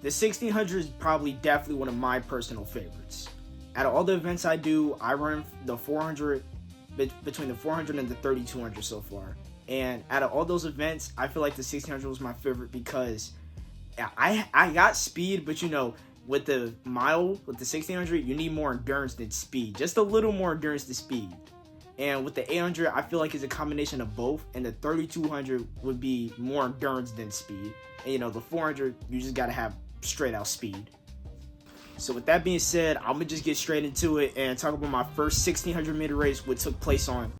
the 1600 is probably definitely one of my personal favorites. Out of all the events I do, I run the 400, between the 400 and the 3200 so far. And out of all those events, I feel like the 1600 was my favorite because I got speed, but with the 1600, you need more endurance than speed. Just a little more endurance than speed. And with the 800, I feel like it's a combination of both. And the 3200 would be more endurance than speed. And the 400, you just gotta have straight out speed. So with that being said, I'm gonna just get straight into it and talk about my first 1600 meter race, which took place on.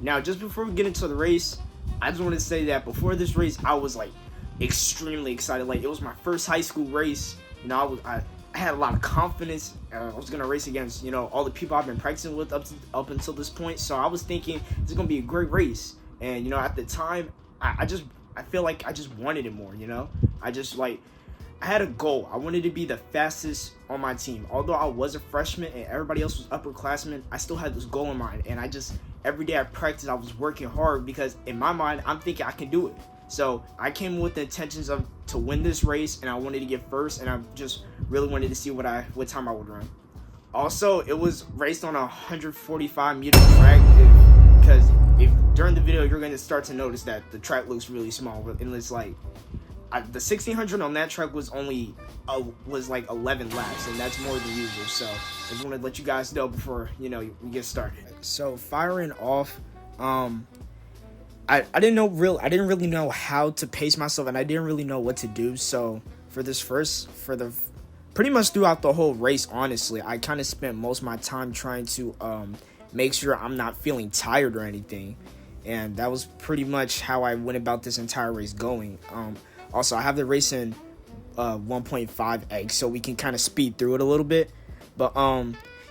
Now, just before we get into the race, I just want to say that before this race, I was like extremely excited. Like, it was my first high school race. I had a lot of confidence. I was gonna race against all the people I've been practicing with up until this point. So I was thinking this is gonna be a great race. And at the time, I feel like I just wanted it more. I had a goal. I wanted to be the fastest on my team. Although I was a freshman and everybody else was upperclassmen, I still had this goal in mind. And every day I practiced, I was working hard because in my mind, I'm thinking I can do it. So I came with the intentions to win this race, and I wanted to get first, and I just really wanted to see what time I would run. Also, it was raced on a 145 meter track because if during the video you're going to start to notice that the track looks really small, and it's like the 1600 on that track was like 11 laps, and that's more than usual. So I just wanted to let you guys know before we get started. So firing off, I didn't really know how to pace myself, and I didn't really know what to do. So pretty much throughout the whole race, honestly, I kind of spent most of my time trying to make sure I'm not feeling tired or anything, and that was pretty much how I went about this entire race going. Also, I have the race in 1.5x, so we can kind of speed through it a little bit. But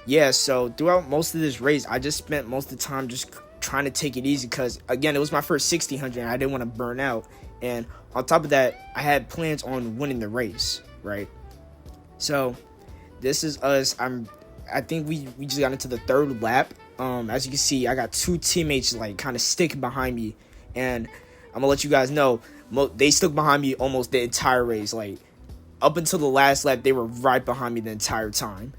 yeah, so throughout most of this race, I just spent most of the time just trying to take it easy because, again, it was my first 1600 and I didn't want to burn out. And on top of that, I had plans on winning the race, right? So this is us. I think we just got into the third lap. As you can see, I got two teammates like kind of sticking behind me, and I'm gonna let you guys know they stuck behind me almost the entire race. Like, up until the last lap, they were right behind me the entire time.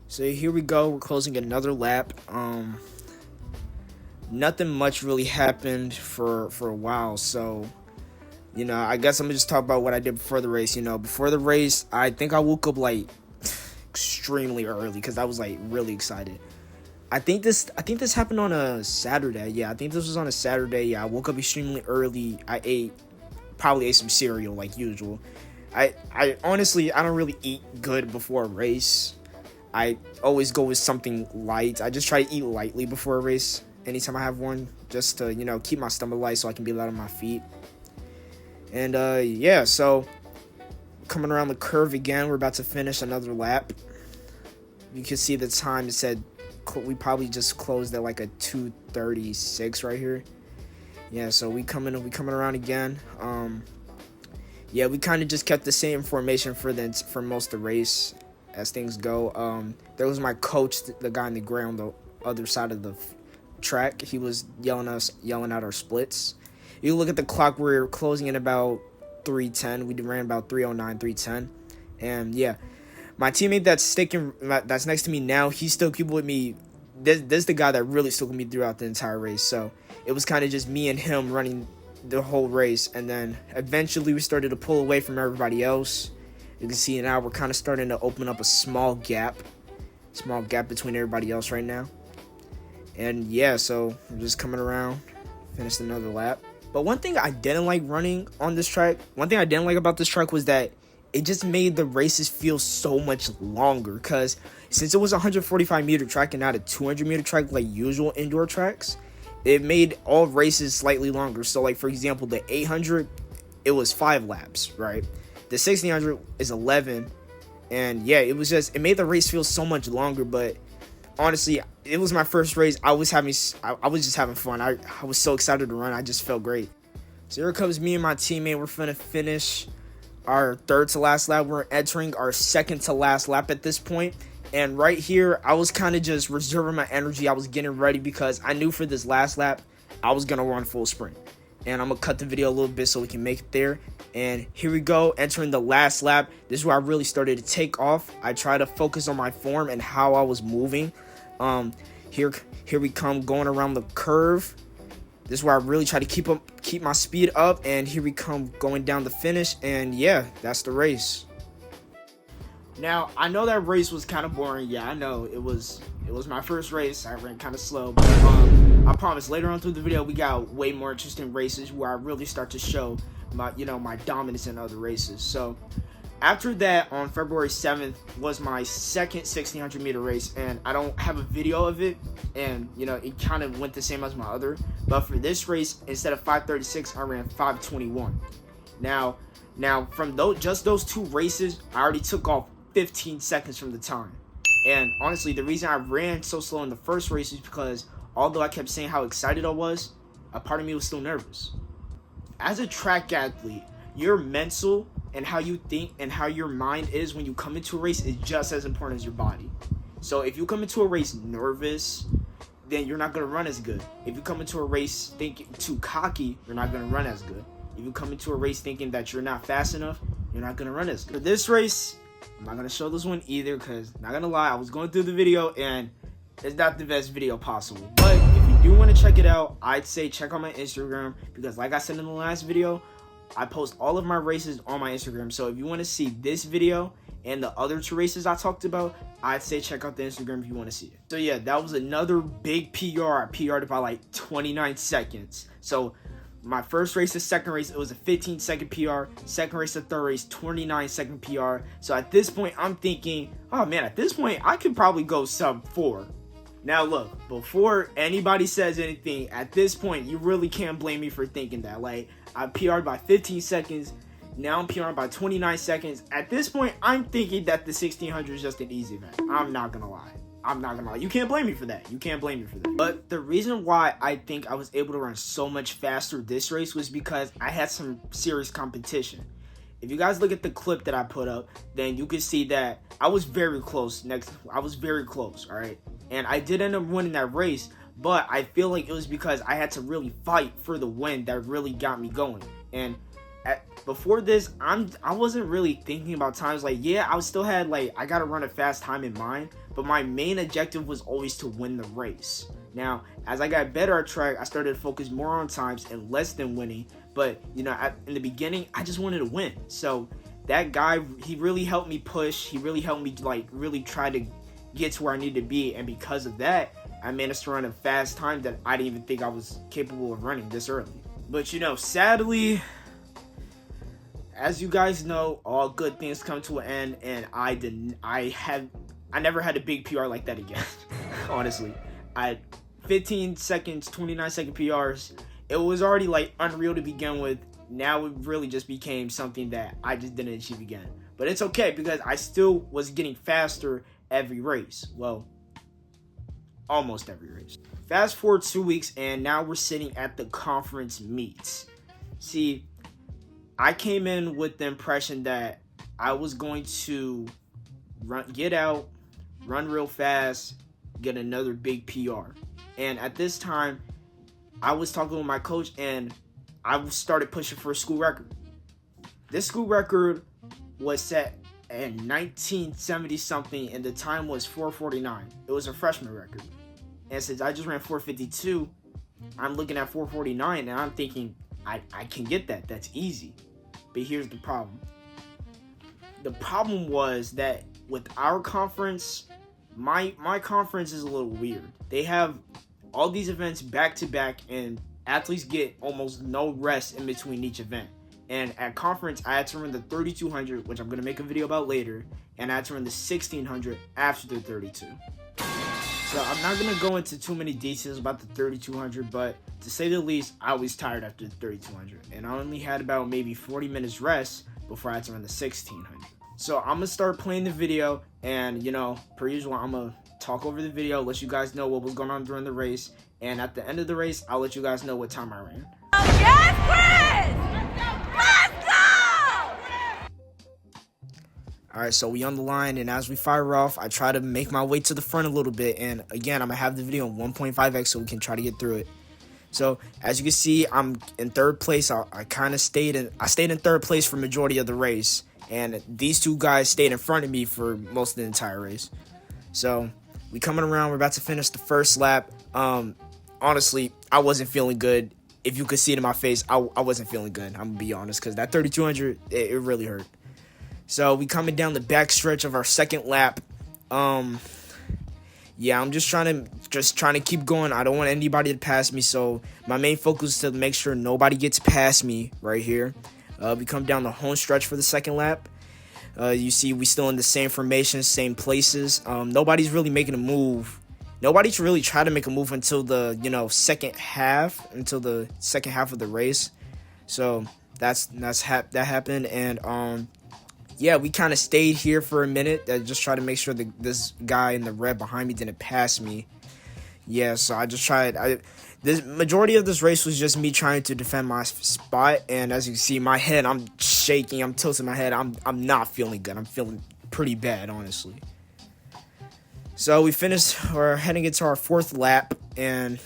So here we go. We're closing another lap. Nothing much really happened for a while. So, I guess I'm gonna just talk about what I did before the race. Before the race, I think I woke up like extremely early because I was like really excited. I think this happened on a Saturday. Yeah, I think this was on a Saturday. Yeah, I woke up extremely early. I probably ate some cereal like usual. I honestly, I don't really eat good before a race. I always go with something light. I just try to eat lightly before a race anytime I have one, just to keep my stomach light so I can be light on my feet. And yeah, so coming around the curve again, we're about to finish another lap. You can see the time. It said we probably just closed at like a 2:36 right here. Yeah, so we coming around again. Yeah, we kind of just kept the same formation for most of the race as things go. There was my coach, the guy on the ground, the other side of the track. He was yelling out our splits. You look at the clock, we're closing in about 3:10. We ran about 3:09, 3:10. And yeah, my teammate that's next to me now, he's still keeping with me. This is the guy that really stuck with me throughout the entire race. So it was kind of just me and him running the whole race. And then eventually we started to pull away from everybody else. You can see now we're kind of starting to open up a small gap between everybody else right now. And yeah, so I'm just coming around, finished another lap. But one thing I didn't like about this track was that it just made the races feel so much longer, because since it was a 145 meter track and not a 200 meter track like usual indoor tracks, it made all races slightly longer. So like, for example, the 800, it was 5 laps, right? The 1600 is 11. And yeah, it made the race feel so much longer. But honestly, it was my first race. I was just having fun. I was so excited to run. I just felt great. So here comes me and my teammate. We're finna finish our third to last lap. We're entering our second to last lap at this point. And right here, I was kind of just reserving my energy. I was getting ready because I knew for this last lap, I was going to run full sprint. and I'm gonna cut the video a little bit so we can make it there. And here we go, entering the last lap. This is where I really started to take off. I try to focus on my form and how I was moving. Here we come, going around the curve. This is where I really try to keep my speed up, and here we come going down the finish, and yeah, that's the race. Now, I know that race was kind of boring. Yeah, I know it was my first race. I ran kind of slow, but I promise later on through the video we got way more interesting races where I really start to show my dominance in other races. So after that, on February 7th was my second 1600 meter race, and I don't have a video of it, and it kind of went the same as my other, but for this race, instead of 5:36, I ran 5:21. Now from those two races, I already took off 15 seconds from the time. And honestly, the reason I ran so slow in the first race is because although I kept saying how excited I was, a part of me was still nervous. As a track athlete, your mental and how you think and how your mind is when you come into a race is just as important as your body. So if you come into a race nervous, then you're not going to run as good. If you come into a race thinking too cocky, you're not going to run as good. If you come into a race thinking that you're not fast enough, you're not going to run as good. For this race, I'm not going to show this one either because, not going to lie, I was going through the video and it's not the best video possible. But if you do want to check it out, I'd say check out my Instagram because like I said in the last video, I post all of my races on my Instagram. So if you want to see this video and the other two races I talked about, I'd say check out the Instagram if you want to see it. So yeah, that was another big PR. I PR'd by like 29 seconds. So my first race, the second race, it was a 15-second PR. Second race, the third race, 29-second PR. So at this point, I'm thinking, oh man, at this point, I could probably go sub 4. Now look, before anybody says anything, at this point, you really can't blame me for thinking that. Like, I PR'd by 15 seconds. Now I'm PR'd by 29 seconds. At this point, I'm thinking that the 1600 is just an easy event. I'm not gonna lie. You can't blame me for that. But the reason why I think I was able to run so much faster this race was because I had some serious competition. If you guys look at the clip that I put up, then you can see that I was very close. All right? And I did end up winning that race, but I feel like it was because I had to really fight for the win that really got me going. And before this, I wasn't really thinking about times. Like, yeah, I still had I gotta run a fast time in mind, but my main objective was always to win the race. Now, as I got better at track, I started to focus more on times and less than winning. But in the beginning, I just wanted to win. So that guy, he really helped me push. He really helped me really try to get to where I needed to be, and because of that, I managed to run a fast time that I didn't even think I was capable of running this early. But sadly, as you guys know, all good things come to an end, and I never had a big PR like that again. Honestly, 15 seconds, 29-second PRs. It was already unreal to begin with. Now it really just became something that I just didn't achieve again. But it's okay because I still was getting faster every race. Well, almost every race. Fast forward 2 weeks, and now we're sitting at the conference meets. See, I came in with the impression that I was going to get out, run real fast, get another big PR. And at this time, I was talking with my coach, and I started pushing for a school record. This school record was set in 1970 something, and the time was 4:49. It was a freshman record, and since I just ran 4:52, I'm looking at 4:49, and I'm thinking I can get that. That's easy. But here's the problem. The problem was that with our conference, my conference is a little weird. They have all these events back to back, and athletes get almost no rest in between each event. And at conference, I had to run the 3200, which I'm going to make a video about later, and I had to run the 1600 after the 32. So I'm not going to go into too many details about the 3200, but to say the least, I was tired after the 3200, and I only had about maybe 40 minutes rest before I had to run the 1600. So I'm going to start playing the video, and per usual, I'm going to talk over the video, let you guys know what was going on during the race, and at the end of the race, I'll let you guys know what time I ran. Yes, Chris! Let's go! Alright, so we on the line, and as we fire off, I try to make my way to the front a little bit, and again, I'm going to have the video in 1.5x so we can try to get through it. So as you can see, I'm in third place. I stayed in third place for majority of the race, and these two guys stayed in front of me for most of the entire race. So we coming around. We're about to finish the first lap. Honestly, I wasn't feeling good. If you could see it in my face, I wasn't feeling good. I'm gonna be honest, because that 3,200, it really hurt. So we coming down the back stretch of our second lap. Yeah, I'm just trying to keep going. I don't want anybody to pass me, so my main focus is to make sure nobody gets past me right here. We come down the home stretch for the second lap. You see, we still in the same formation, same places. Nobody's really making a move. Nobody's really tried to make a move until the second half of the race. So that happened, and yeah, we kind of stayed here for a minute. Just try to make sure that this guy in the red behind me didn't pass me. Yeah, so I just tried. The majority of this race was just me trying to defend my spot, and as you can see, my head, I'm shaking, I'm tilting my head. I'm not feeling good. I'm feeling pretty bad, honestly. So we're heading into our fourth lap, and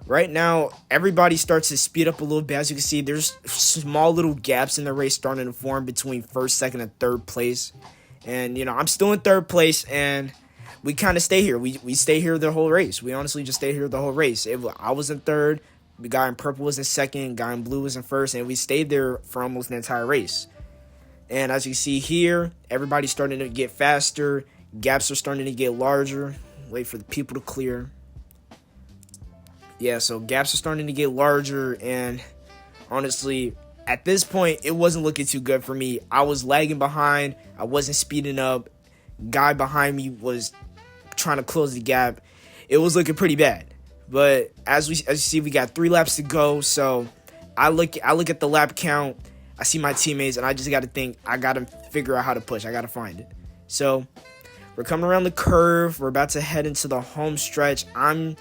right now everybody starts to speed up a little bit. As you can see, there's small little gaps in the race starting to form between first, second, and third place. And I'm still in third place, and we kind of stay here. We stay here the whole race. We honestly just stay here the whole race. I was in third, the guy in purple was in second, guy in blue was in first, and we stayed there for almost the entire race. And as you see here, everybody's starting to get faster. Gaps are starting to get larger. Wait for the people to clear. Yeah, so gaps are starting to get larger, and honestly, at this point, it wasn't looking too good for me. I was lagging behind. I wasn't speeding up. Guy behind me was trying to close the gap. It was looking pretty bad. But as you see, we got 3 laps to go. So I look at the lap count. I see my teammates, and I just got to think. I got to figure out how to push. I got to find it. So we're coming around the curve. We're about to head into the home stretch. I'm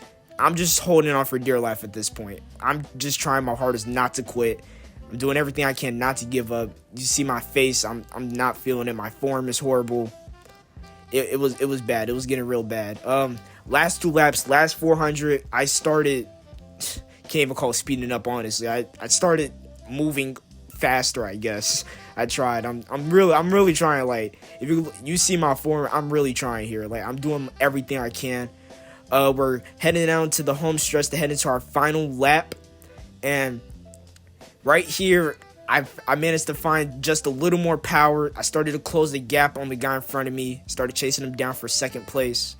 just holding on for dear life at this point. I'm just trying my hardest not to quit. I'm doing everything I can not to give up. You see my face. I'm not feeling it. My form is horrible. It was bad. It was getting real bad. Last 2 laps, last 400, I started, can't even call it speeding up, honestly. I started moving faster, I guess. I tried. I'm really trying. Like, if you see my form, I'm really trying here. Like, I'm doing everything I can. We're heading down to the home stretch to head into our final lap, and right here, I managed to find just a little more power. I started to close the gap on the guy in front of me, started chasing him down for second place.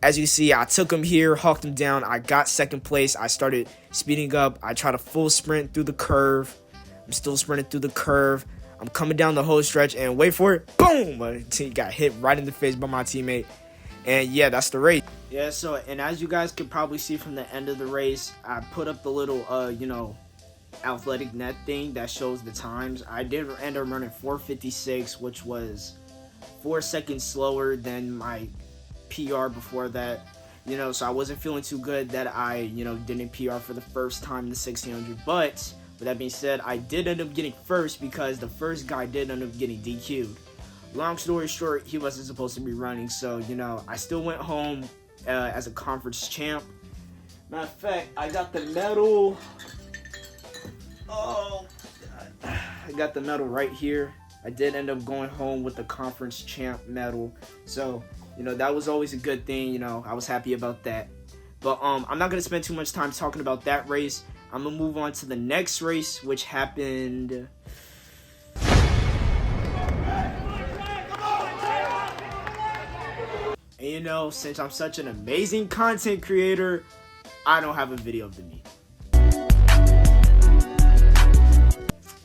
As you see, I took him here, hawked him down. I got second place. I started speeding up. I tried a full sprint through the curve. I'm still sprinting through the curve. I'm coming down the whole stretch, and wait for it, boom! I got hit right in the face by my teammate. And yeah, that's the race. Yeah, so, and as you guys can probably see from the end of the race, I put up the little, athletic net thing that shows the times. I did end up running 4:56, which was 4 seconds slower than my PR before that. So I wasn't feeling too good that I, didn't PR for the first time in the 1600. But with that being said, I did end up getting first because the first guy did end up getting DQ'd. Long story short, he wasn't supposed to be running, so, I still went home as a conference champ. Matter of fact, I got the medal. Oh, God. I got the medal right here. I did end up going home with the conference champ medal. So, that was always a good thing. I was happy about that. But I'm not going to spend too much time talking about that race. I'm going to move on to the next race, which happened... And since I'm such an amazing content creator, I don't have a video of the meet.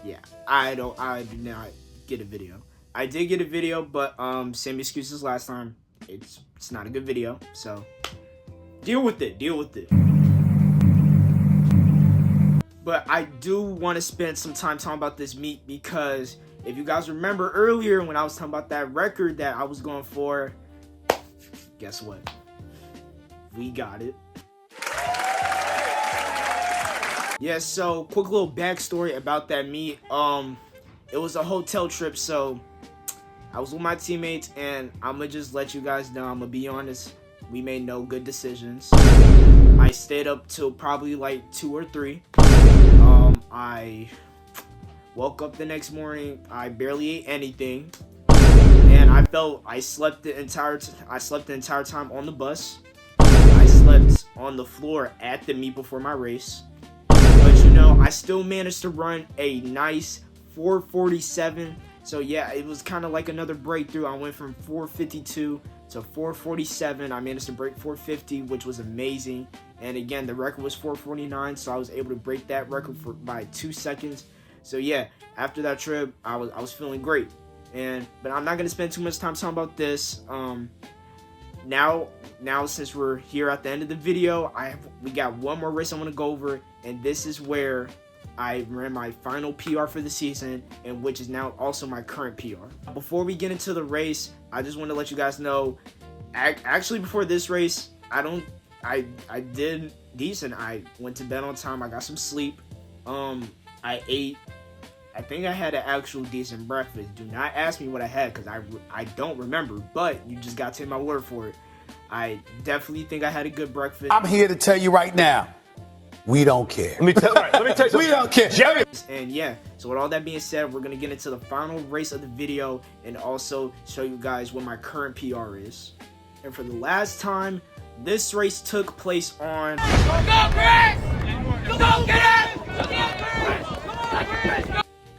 Yeah, I did not get a video. I did get a video, but same excuses last time. It's not a good video, so deal with it. But I do want to spend some time talking about this meet because if you guys remember earlier when I was talking about that record that I was going for, guess what? We got it. Yeah, so quick little backstory about that meet. It was a hotel trip, so I was with my teammates, and I'm gonna just let you guys know, I'm gonna be honest, we made no good decisions. I stayed up till probably like 2 or 3. I woke up the next morning. I barely ate anything, and I slept the entire time on the bus. I slept on the floor at the meet before my race. But you know, I still managed to run a nice 4:47. So yeah, it was kind of like another breakthrough. I went from 4:52 to 4:47. I managed to break 4:50, which was amazing. And again, the record was 4:49, so I was able to break that record by 2 seconds. So yeah, after that trip, I was feeling great. But I'm not gonna spend too much time talking about this. Now since we're here at the end of the video, we got one more race I want to go over, and this is where I ran my final PR for the season, and which is now also my current PR. Before we get into the race, I just want to let you guys know, actually before this race, I did decent. I went to bed on time. I got some sleep. I ate. I think I had an actual decent breakfast. Do not ask me what I had, because I don't remember, but you just got to take my word for it. I definitely think I had a good breakfast. I'm here to tell you right now, we don't care. Let me tell you we don't care. Jerry. And yeah, so with all that being said, we're going to get into the final race of the video and also show you guys what my current PR is. And for the last time, this race took place on... Go, Chris! Go, get it!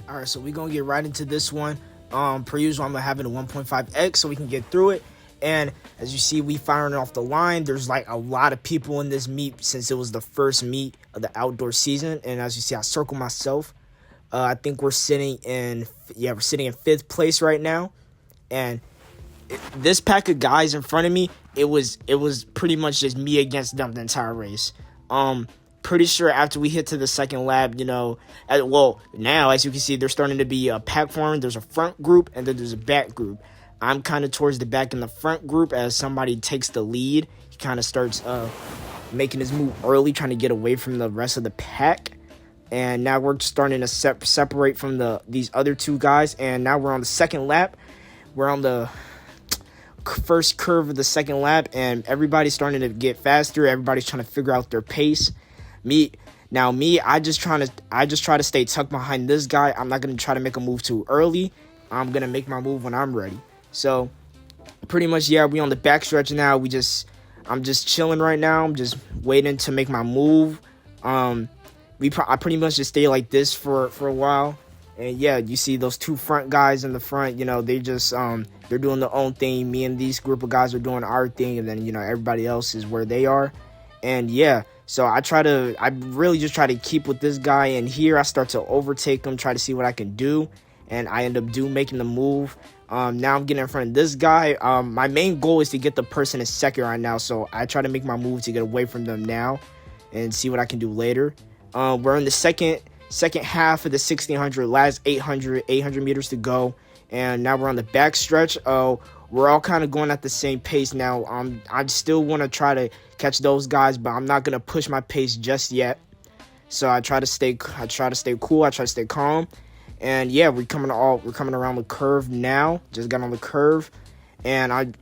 Alright, so we're going to get right into this one. Per usual, I'm having a 1.5x so we can get through it. And as you see, we firing off the line. There's like a lot of people in this meet since it was the first meet of the outdoor season. And as you see, I circle myself. I think we're sitting in 5th place right now. And this pack of guys in front of me, it was pretty much just me against them the entire race. Pretty sure after we hit to the second lap, you know, now as you can see, there's starting to be a pack forming. There's a front group and then there's a back group. I'm kind of towards the back in the front group. As somebody takes the lead, he kind of starts making his move early, trying to get away from the rest of the pack. And now we're starting to separate from these other two guys. And now we're on the second lap. We're on the first curve of the second lap, and everybody's starting to get faster. Everybody's trying to figure out their pace. I just try to stay tucked behind this guy. I'm not gonna try to make a move too early. I'm gonna make my move when I'm ready. So pretty much, yeah, we on the back stretch now. I'm just chilling right now. I'm just waiting to make my move. I pretty much just stay like this for a while. And yeah, you see those two front guys in the front, you know, they just they're doing their own thing. Me and these group of guys are doing our thing, and then, you know, everybody else is where they are. And yeah, so I really just try to keep with this guy, and here I start to overtake him, try to see what I can do, and I end up making the move. Now I'm getting in front of this guy. My main goal is to get the person in second right now, so I try to make my move to get away from them now and see what I can do later. We're in the second half of the 1600, last 800 meters to go, and now we're on the back stretch. We're all kind of going at the same pace now. I still want to try to catch those guys, but I'm not gonna push my pace just yet. So I try to stay cool. I try to stay calm. And yeah, we're coming around the curve now. Just got on the curve, and and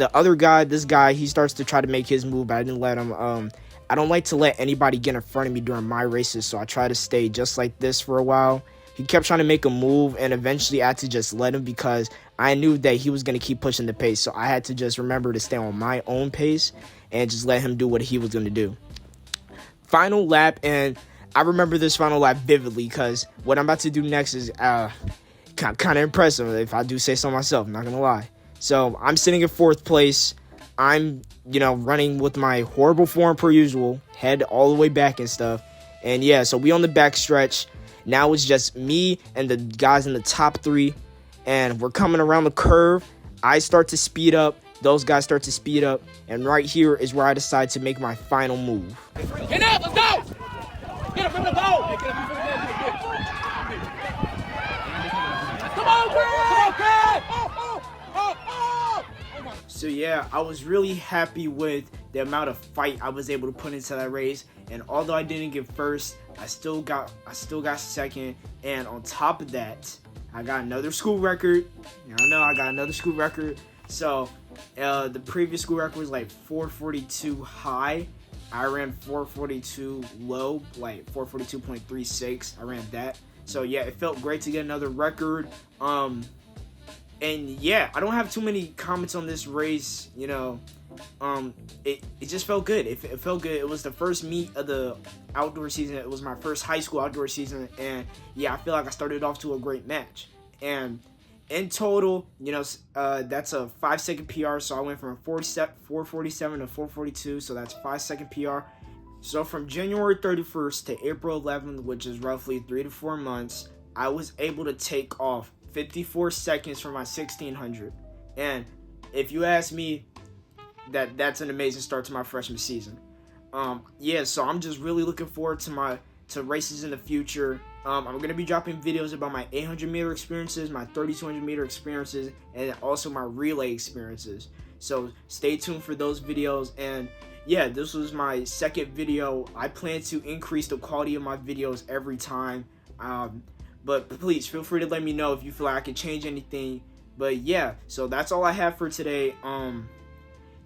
the other guy, this guy, he starts to try to make his move, but I didn't let him. I don't like to let anybody get in front of me during my races, so I try to stay just like this for a while. He kept trying to make a move, and eventually I had to just let him, because I knew that he was going to keep pushing the pace. So I had to just remember to stay on my own pace and just let him do what he was going to do. Final lap, and I remember this final lap vividly, because what I'm about to do next is kind of impressive, if I do say so myself, I'm not going to lie. So I'm sitting in 4th place. I'm, running with my horrible form per usual, head all the way back and stuff. And yeah, so we on the back stretch. Now it's just me and the guys in the top 3, and we're coming around the curve. I start to speed up. Those guys start to speed up. And right here is where I decide to make my final move. Get up, let's go! Get up from the boat! Come on, Chris! So yeah, I was really happy with the amount of fight I was able to put into that race. And although I didn't get first, I still got second. And on top of that, I got another school record. I got another school record. So the previous school record was like 442 high. I ran 442 low, like 442.36. I ran that. So yeah, it felt great to get another record. And yeah, I don't have too many comments on this race. You know, it just felt good. It felt good. It was the first meet of the outdoor season. It was my first high school outdoor season, and yeah, I feel like I started off to a great match. And in total, you know, that's a 5-second PR. So I went from 447 to 442. So that's 5-second PR. So from January 31st to April 11th, which is roughly 3 to 4 months, I was able to take off 54 seconds for my 1600. And if you ask me, that's an amazing start to my freshman season. Yeah, so I'm just really looking forward to races in the future. I'm going to be dropping videos about my 800 meter experiences, my 3200 meter experiences, and also my relay experiences. So stay tuned for those videos. And yeah, this was my second video. I plan to increase the quality of my videos every time. But please feel free to let me know if you feel like I can change anything. But yeah, so that's all I have for today.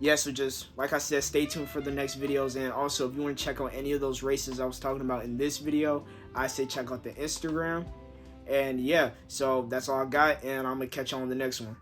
Yeah, so just like I said, stay tuned for the next videos. And also, if you want to check out any of those races I was talking about in this video, I say check out the Instagram. And yeah, so that's all I got, and I'm gonna catch you on the next one.